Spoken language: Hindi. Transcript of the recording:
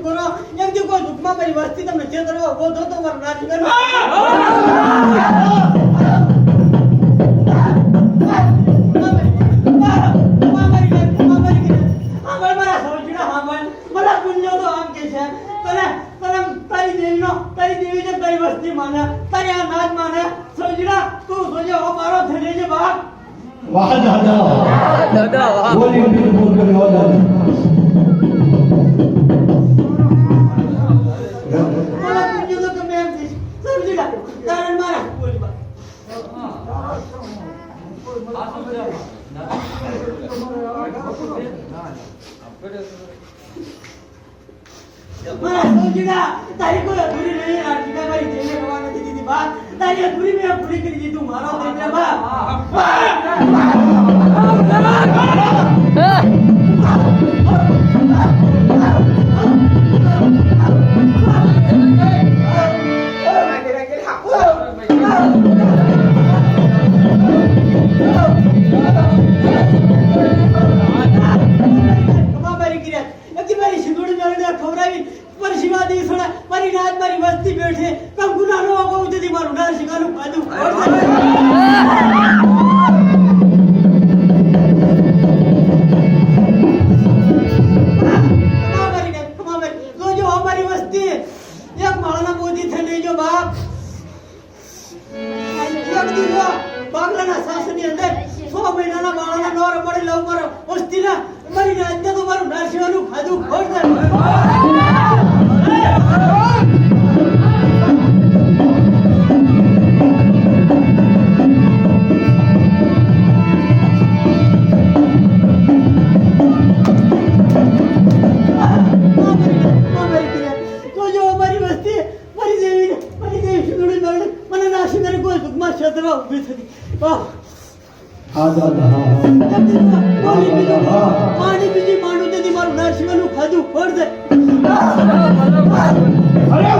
करो एक दी कोई दुखमा मेरी वस्ती तुमने चेतर वो दो तो मर नाच कर मला पुण्य तो आम के छे तने तने तारी देवी ने तारी वस्ती माने तारी आ नाच माने सोजना तू सोजे हो मारो थने जे बाप वाह दादा वाह बोली बोल कर हो दादा मला पुण्य तो कमे आम छे सोजना कारण मारा बोली बा मला सोजना तारी को अधूरी नहीं आरती का भाई देने भगवान ने दी बात तारी अधूरी में पूरी कर दी तू मारो देने बा मारी वस्ती बैठे कब गुना नो को उते मारू ना शिकालू पादू तो जो हमारी वस्ती एक माळना मोदी थे ले जो बाप एक दिन बांग्लाना शासनी अंदर 100 महीना माळना नोर पड़े लव पर वस्ती ना मारी राज्य तो मारू ना शिकालू खादू खोड़ दे पानी पीजी मानू ते मारू नाशिवनु खादू फोड़ दे अरे